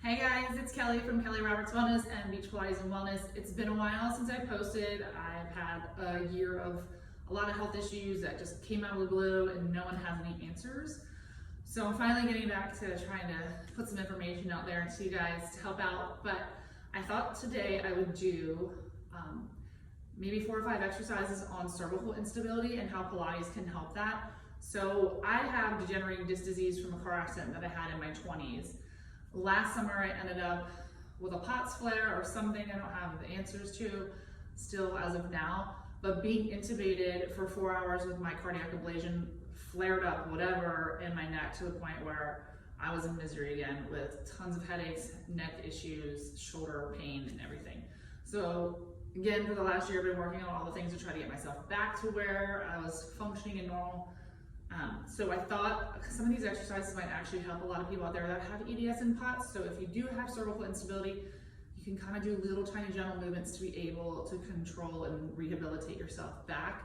Hey guys, it's Kelly from Kelly Roberts Wellness and Beach Pilates and Wellness. It's been a while since I posted. I've had a year of a lot of health issues that just came out of the blue and no one has any answers. So I'm finally getting back to trying to put some information out there to you guys to help out. But I thought today I would do maybe 4 or 5 exercises on cervical instability and how Pilates can help that. So I have degenerating disc disease from a car accident that I had in my 20s. Last summer I ended up with a POTS flare or something I don't have the answers to still as of now, but being intubated for 4 hours with my cardiac ablation flared up whatever in my neck to the point where I was in misery again with tons of headaches, neck issues, shoulder pain and everything. So again, for the last year I've been working on all the things to try to get myself back to where I was functioning and normal. So I thought some of these exercises might actually help a lot of people out there that have EDS and POTS. So if you do have cervical instability, you can kind of do little tiny gentle movements to be able to control and rehabilitate yourself back.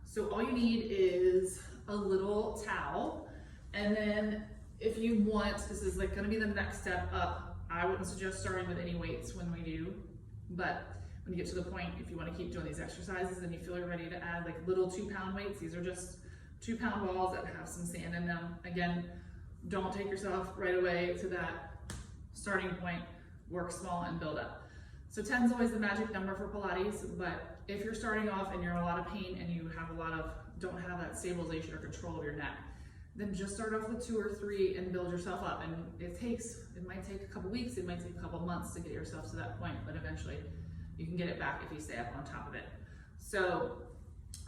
So all you need is a little towel. And then if you want, this is like gonna be the next step up. I wouldn't suggest starting with any weights when we do, but when you get to the point, if you wanna keep doing these exercises and you feel you're ready to add like little 2-pound weights, these are just 2-pound balls that have some sand in them. Again, don't take yourself right away to that starting point. Work small and build up. So 10 is always the magic number for Pilates, but if you're starting off and you're in a lot of pain and you have don't have that stabilization or control of your neck, then just start off with 2 or 3 and build yourself up. And it might take a couple weeks, it might take a couple months to get yourself to that point, but eventually you can get it back if you stay up on top of it. So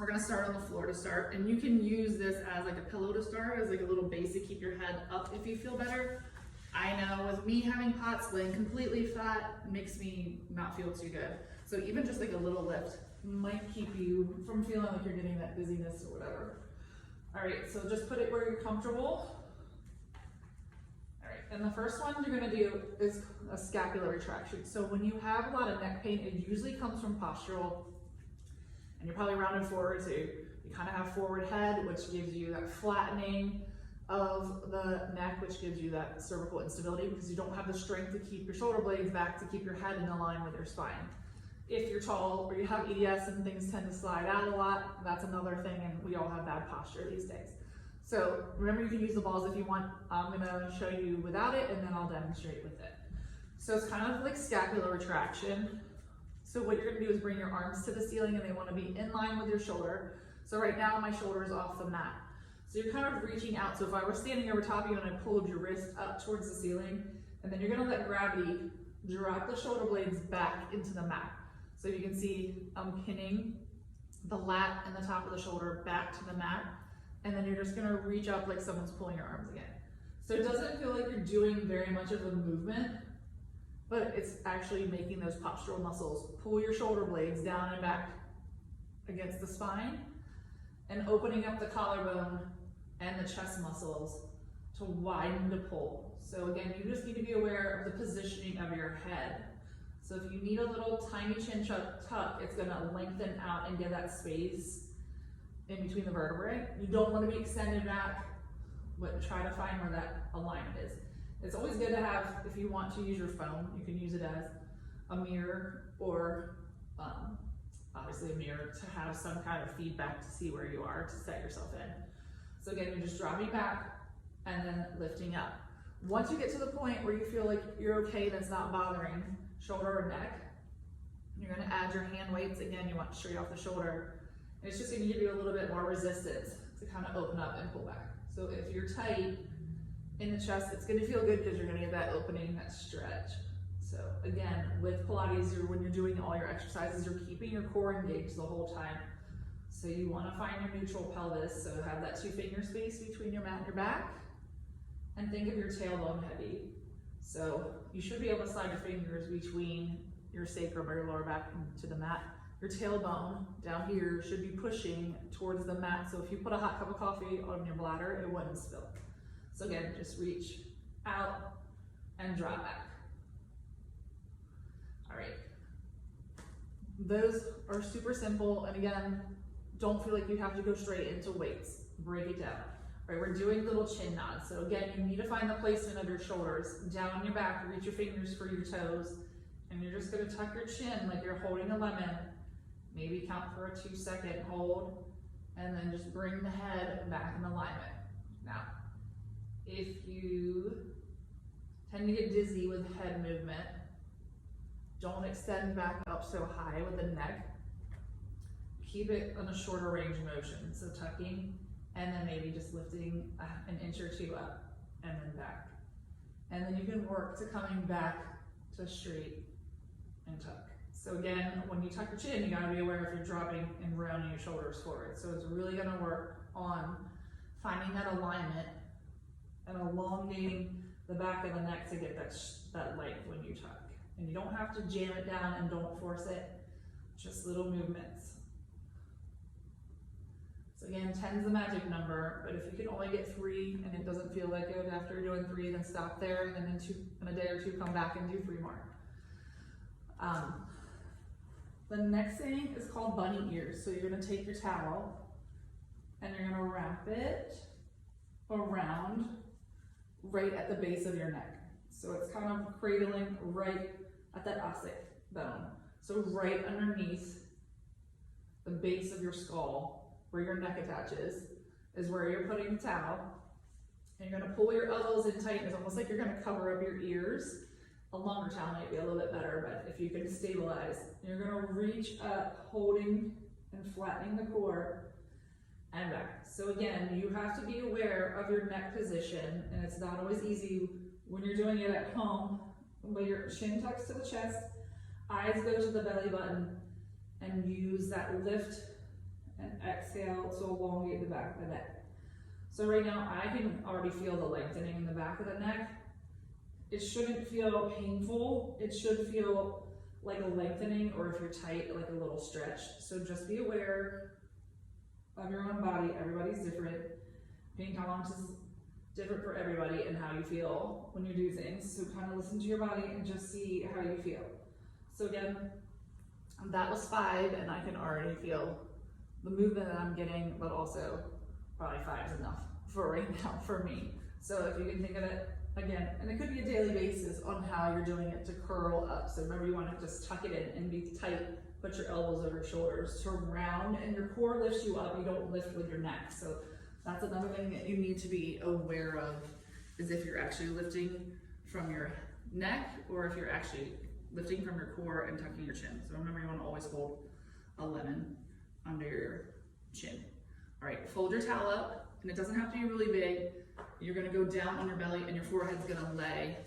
we're gonna start on the floor to start, and you can use this as like a pillow to start, as like a little base to keep your head up if you feel better. I know with me having POTS, laying completely flat makes me not feel too good. So even just like a little lift might keep you from feeling like you're getting that dizziness or whatever. All right, so just put it where you're comfortable. All right, and the first one you're gonna do is a scapular retraction. So when you have a lot of neck pain, it usually comes from postural. And you're probably rounded forward, so you kind of have forward head, which gives you that flattening of the neck, which gives you that cervical instability because you don't have the strength to keep your shoulder blades back to keep your head in line with your spine. If you're tall or you have EDS and things tend to slide out a lot, that's another thing, and we all have bad posture these days. So remember, you can use the balls if you want. I'm gonna show you without it and then I'll demonstrate with it. So it's kind of like scapular retraction. So what you're gonna do is bring your arms to the ceiling and they wanna be in line with your shoulder. So right now my shoulder is off the mat. So you're kind of reaching out. So if I were standing over top of you and I pulled your wrist up towards the ceiling, and then you're gonna let gravity drop the shoulder blades back into the mat. So you can see I'm pinning the lat and the top of the shoulder back to the mat, and then you're just gonna reach up like someone's pulling your arms again. So it doesn't feel like you're doing very much of a movement, but it's actually making those postural muscles pull your shoulder blades down and back against the spine and opening up the collarbone and the chest muscles to widen the pull. So again, you just need to be aware of the positioning of your head. So if you need a little tiny chin tuck, it's gonna lengthen out and give that space in between the vertebrae. You don't wanna be extended back, but try to find where that alignment is. It's always good to have, if you want to use your phone, you can use it as a mirror or obviously a mirror to have some kind of feedback to see where you are to set yourself in. So again, you're just dropping back and then lifting up. Once you get to the point where you feel like you're okay, that's not bothering shoulder or neck, you're gonna add your hand weights. Again, you want straight off the shoulder. And it's just gonna give you a little bit more resistance to kind of open up and pull back. So if you're tight in the chest, it's gonna feel good because you're gonna get that opening, that stretch. So again, with Pilates, when you're doing all your exercises, you're keeping your core engaged the whole time. So you wanna find your neutral pelvis, so have that 2-finger space between your mat and your back, and think of your tailbone heavy. So you should be able to slide your fingers between your sacrum or your lower back to the mat. Your tailbone down here should be pushing towards the mat. So if you put a hot cup of coffee on your bladder, it wouldn't spill. So again, just reach out and drop back. All right. Those are super simple. And again, don't feel like you have to go straight into weights. Break it down. Right, we're doing little chin nods. So again, you need to find the placement of your shoulders. Down on your back, reach your fingers for your toes. And you're just gonna tuck your chin like you're holding a lemon. Maybe count for a 2-second hold, and then just bring the head back in alignment. Now, if you tend to get dizzy with head movement, don't extend back up so high with the neck. Keep it on a shorter range of motion. So tucking, and then maybe just lifting an inch or two up and then back. And then you can work to coming back to straight and tuck. So again, when you tuck your chin, you gotta be aware if you're dropping and rounding your shoulders forward. So it's really gonna work on finding that alignment and elongating the back of the neck to get that length when you tuck. And you don't have to jam it down and don't force it, just little movements. So again, 10's the magic number, but if you can only get 3 and it doesn't feel like it after you're doing 3, then stop there, and then in a day or 2, come back and do 3 more. The next thing is called bunny ears. So you're gonna take your towel and you're gonna wrap it around right at the base of your neck. So it's kind of cradling right at that ossic bone. So right underneath the base of your skull, where your neck attaches, is where you're putting the towel. And you're gonna pull your elbows in tight. It's almost like you're gonna cover up your ears. A longer towel might be a little bit better, but if you can stabilize, you're gonna reach up, holding and flattening the core and back. So again, you have to be aware of your neck position, and it's not always easy when you're doing it at home, but your chin tucks to the chest, eyes go to the belly button, and use that lift and exhale to elongate the back of the neck. So right now, I can already feel the lengthening in the back of the neck. It shouldn't feel painful. It should feel like a lengthening, or if you're tight, like a little stretch. So just be aware of your own body. Everybody's different. Pain tolerance is different for everybody and how you feel when you do things. So kind of listen to your body and just see how you feel. So again, that was 5, and I can already feel the movement that I'm getting, but also probably 5 is enough for right now for me. So if you can think of it again, and it could be a daily basis on how you're doing it to curl up. So remember, you want to just tuck it in and be tight. Put your elbows over your shoulders to round, and your core lifts you up. You don't lift with your neck. So that's another thing that you need to be aware of, is if you're actually lifting from your neck or if you're actually lifting from your core and tucking your chin. So remember, you want to always hold a lemon under your chin. All right, fold your towel up, and it doesn't have to be really big. You're gonna go down on your belly, and your forehead's gonna lay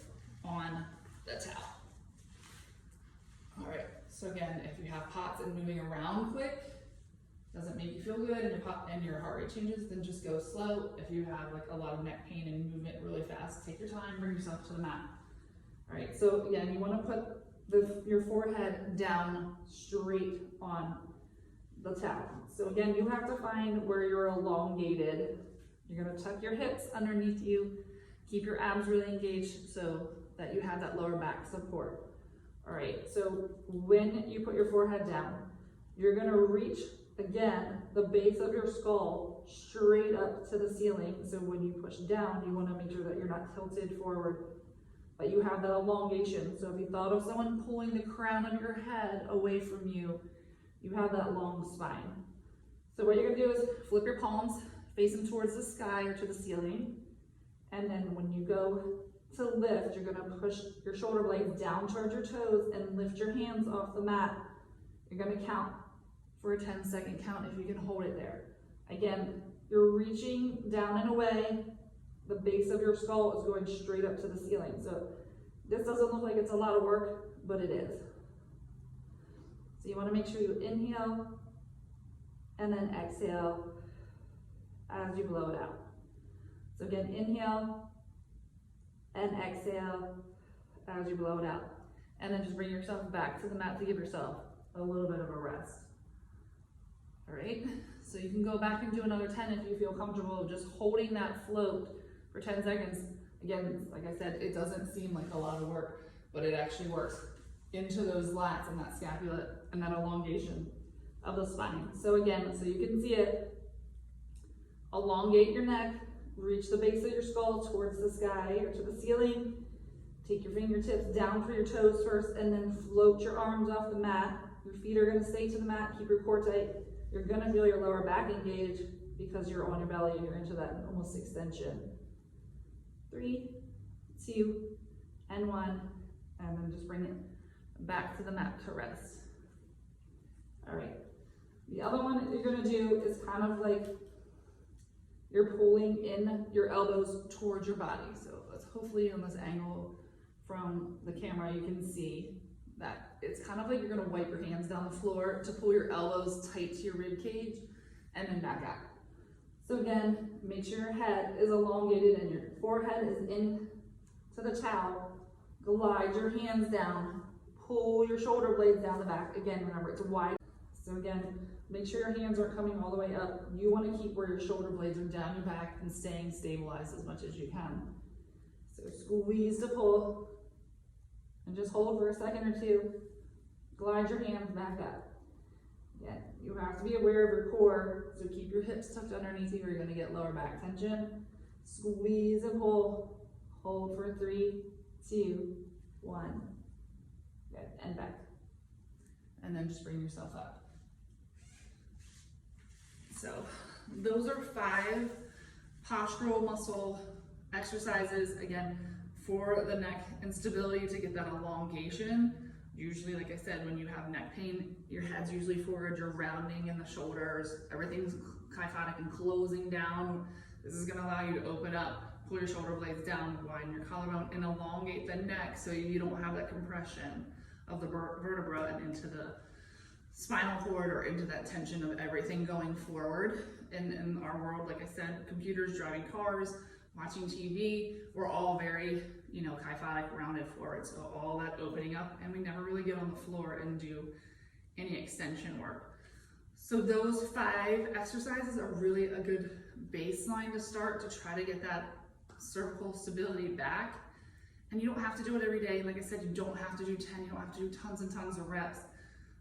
on the towel. All right, so again, if you have POTS and moving around quick doesn't make you feel good, and your heart rate changes, then just go slow. If you have like a lot of neck pain and movement really fast, take your time, bring yourself to the mat. All right, so again, you wanna put your forehead down straight on the towel. So again, you have to find where you're elongated. You're gonna tuck your hips underneath you, keep your abs really engaged so that you have that lower back support. All right, so when you put your forehead down, you're gonna reach, again, the base of your skull straight up to the ceiling. So when you push down, you wanna make sure that you're not tilted forward, but you have that elongation. So if you thought of someone pulling the crown of your head away from you, you have that long spine. So what you're gonna do is flip your palms, face them towards the sky or to the ceiling. And then when you go to lift, you're gonna push your shoulder blades down towards your toes and lift your hands off the mat. You're gonna count for a 10-second count if you can hold it there. Again, you're reaching down and away. The base of your skull is going straight up to the ceiling. So this doesn't look like it's a lot of work, but it is. So you wanna make sure you inhale and then exhale as you blow it out. So again, inhale and exhale as you blow it out. And then just bring yourself back to the mat to give yourself a little bit of a rest. All right, so you can go back and do another 10 if you feel comfortable just holding that float for 10 seconds. Again, like I said, it doesn't seem like a lot of work, but it actually works into those lats and that scapula and that elongation of the spine. So again, so you can see it, elongate your neck Reach the base of your skull towards the sky or to the ceiling. Take your fingertips down for your toes first, and then float your arms off the mat. Your feet are going to stay to the mat. Keep your core tight. You're going to feel your lower back engage because you're on your belly and you're into that almost extension. 3, 2, and 1. And then just bring it back to the mat to rest. All right. The other one that you're going to do is kind of like you're pulling in your elbows towards your body. So let's hopefully on this angle from the camera, you can see that it's kind of like you're gonna wipe your hands down the floor to pull your elbows tight to your rib cage and then back out. So again, make sure your head is elongated and your forehead is in to the towel. Glide your hands down, pull your shoulder blades down the back. Again, remember it's wide. So again, make sure your hands aren't coming all the way up. You want to keep where your shoulder blades are down your back and staying stabilized as much as you can. So squeeze to pull. And just hold for a second or two. Glide your hands back up. Again, you have to be aware of your core, so keep your hips tucked underneath you or you're going to get lower back tension. Squeeze and pull. Hold for 3, 2, 1. Good, and back. And then just bring yourself up. So those are 5 postural muscle exercises, again, for the neck instability to get that elongation. Usually, like I said, when you have neck pain, your head's usually forward, you're rounding in the shoulders, everything's kyphotic and closing down. This is gonna allow you to open up, pull your shoulder blades down, widen your collarbone, and elongate the neck so you don't have that compression of the vertebra and into the spinal cord or into that tension of everything going forward. In our world, like I said, computers, driving cars, watching TV, we're all very, kyphotic, rounded forward. So all that opening up, and we never really get on the floor and do any extension work. So those 5 exercises are really a good baseline to start to try to get that cervical stability back. And you don't have to do it every day. Like I said, you don't have to do 10, you don't have to do tons and tons of reps.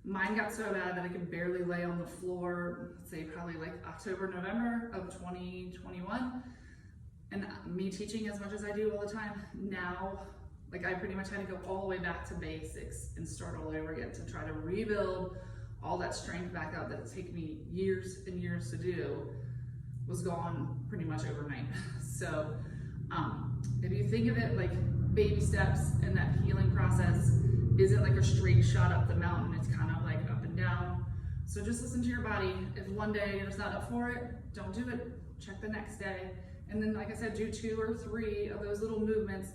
Mine got so bad that I could barely lay on the floor, say probably like October, November of 2021. And me teaching as much as I do all the time, now, like I pretty much had to go all the way back to basics and start all over again to try to rebuild all that strength back up that it's taken me years and years to do, was gone pretty much overnight. So if you think of it like baby steps, and that healing process isn't like a straight shot up the mountain, it's kind of like up and down. So just listen to your body. If one day you're just not up for it, don't do it. Check the next day. And then, like I said, do 2 or 3 of those little movements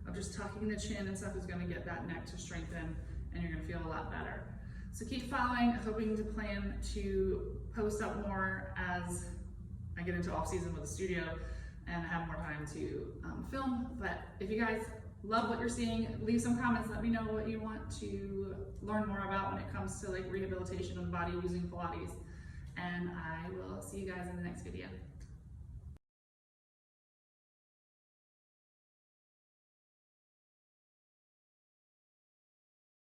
of just tucking the chin and stuff is gonna get that neck to strengthen, and you're gonna feel a lot better. So keep following, hoping to plan to post up more as I get into off season with the studio and have more time to film. But if you guys love what you're seeing, leave some comments, let me know what you want to learn more about when it comes to like rehabilitation of the body using Pilates. And I will see you guys in the next video.